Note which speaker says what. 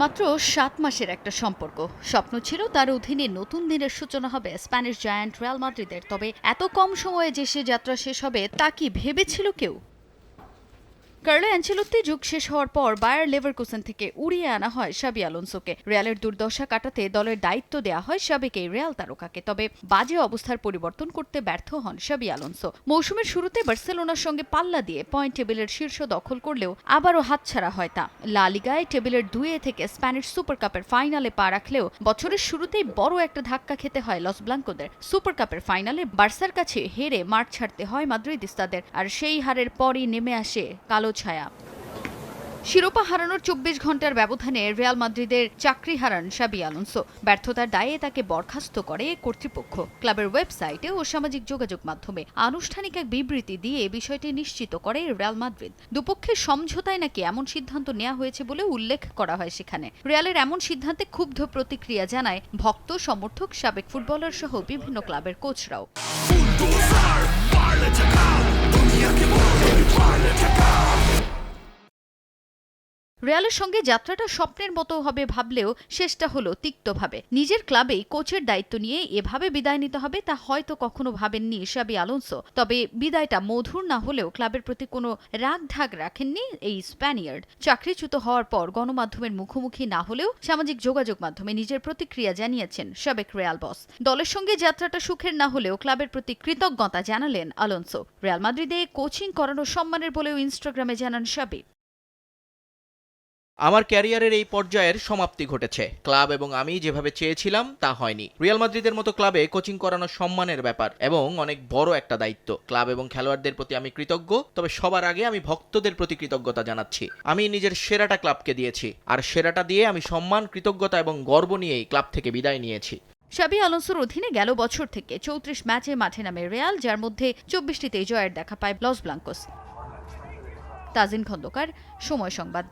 Speaker 1: মাত্র ৭ মাসের একটা সম্পর্ক। স্বপ্ন ছিল তার অধীনে নতুন দিনের সূচনা হবে স্প্যানিশ জায়ান্ট রিয়াল মাদ্রিদের। তবে এত কম সময়ে যে সে যাত্রা শেষ হবে তা কি ভেবেছিল কেউ? কার্লো অ্যানচেলোত্তি যুগ শেষ হওয়ার পর বায়ার লেভারকুসেন থেকে উড়িয়ে আনা হয় শাবি আলোনসোকে। রিয়ালের দুর্দশা কাটাতে দলের দায়িত্ব দেয়া হয় সাবেক এই রিয়াল তারকাকে। তবে বাজে অবস্থার পরিবর্তন করতে ব্যর্থ হন শাবি আলোনসো। মৌসুমের শুরুতে বার্সেলোনার সঙ্গে পাল্লা দিয়ে পয়েন্ট টেবিলের শীর্ষ দখল করলেও আবারও হাতছাড়া হয় তা। লা লিগায় টেবিলের 2 থেকে স্প্যানিশ সুপার কাপের ফাইনালে পা রাখলেও বছরের শুরুতেই বড় একটা ধাক্কা খেতে হয় লস ব্লাঙ্কোদের। সুপার কাপের ফাইনালে বার্সার কাছে হেরে মাঠ ছাড়তে হয় মাদ্রিদিস্তাদের, আর সেই হারের পরই নেমে আসে কালো ছায়া। শিরোপা হারানোর ২৪ ঘন্টার ব্যবধানে রিয়াল মাদ্রিদের চাকরি হারান শাবি আলোনসো। ব্যর্থতার দায়ে তাকে বরখাস্ত করে কর্তৃপক্ষ। ক্লাবের ওয়েবসাইটে ও সামাজিক যোগাযোগ মাধ্যমে আনুষ্ঠানিক এক বিবৃতি দিয়ে বিষয়টি নিশ্চিত করে রিয়াল মাদ্রিদ। দুপক্ষের সমঝোতায় নাকি এমন সিদ্ধান্ত নেওয়া হয়েছে বলে উল্লেখ করা হয় সেখানে। রিয়ালের এমন সিদ্ধান্তে ক্ষুব্ধ প্রতিক্রিয়া জানায় ভক্ত, সমর্থক, সাবেক ফুটবলার সহ বিভিন্ন ক্লাবের কোচরাও। রিয়ালের সঙ্গে যাত্রাটা স্বপ্নের মতো হবে ভাবলেও শেষটা হলো তিক্তভাবে। নিজের ক্লাবেই কোচের দায়িত্ব নিয়ে এভাবে বিদায় নিতে হবে তা হয়তো কখনো ভাবেননি শাবি আলোনসো। তবে বিদায়টা মধুর না হলেও ক্লাবের প্রতি কোনো রাগ ঢাক রাখেননি এই স্প্যানিয়ার্ড। চাকরিচ্যুত হওয়ার পর গণমাধ্যমের মুখোমুখি না হলেও সামাজিক যোগাযোগ মাধ্যমে নিজের প্রতিক্রিয়া জানিয়েছেন সাবেক রিয়াল বস। দলের সঙ্গে যাত্রাটা সুখের না হলেও ক্লাবের প্রতি কৃতজ্ঞতা জানালেন আলোনসো। রিয়াল মাদ্রিদে কোচিং করানো সম্মানের বলেও ইনস্টাগ্রামে জানান শাবি।
Speaker 2: আমার ক্যারিয়ারের এই পর্যায়ের সমাপ্তি ঘটেছে। ক্লাব এবং আমি যেভাবে চেয়েছিলাম তা হয়নি। রিয়াল মাদ্রিদের মতো ক্লাবে কোচিং করানো সম্মানের ব্যাপার এবং অনেক বড় একটা দায়িত্ব। ক্লাব এবং খেলোয়াড়দের প্রতি আমি কৃতজ্ঞ, তবে সবার আগে আমি ভক্তদের প্রতি কৃতজ্ঞতা জানাচ্ছি। আমি নিজের সেরাটা ক্লাবকে দিয়েছি, আর সেরাটা দিয়ে আমি সম্মান, কৃতজ্ঞতা এবং গর্ব নিয়েই ক্লাব থেকে বিদায় নিয়েছি।
Speaker 1: শাবি আলোনসোর অধীনে গেল বছর থেকে ৩৪ ম্যাচে মাঠে নামে রিয়াল, যার মধ্যে ২৪টিতে জয়ের দেখা পায় লস ব্লাঙ্কোস। তাজিন খন্দকার, সময় সংবাদ।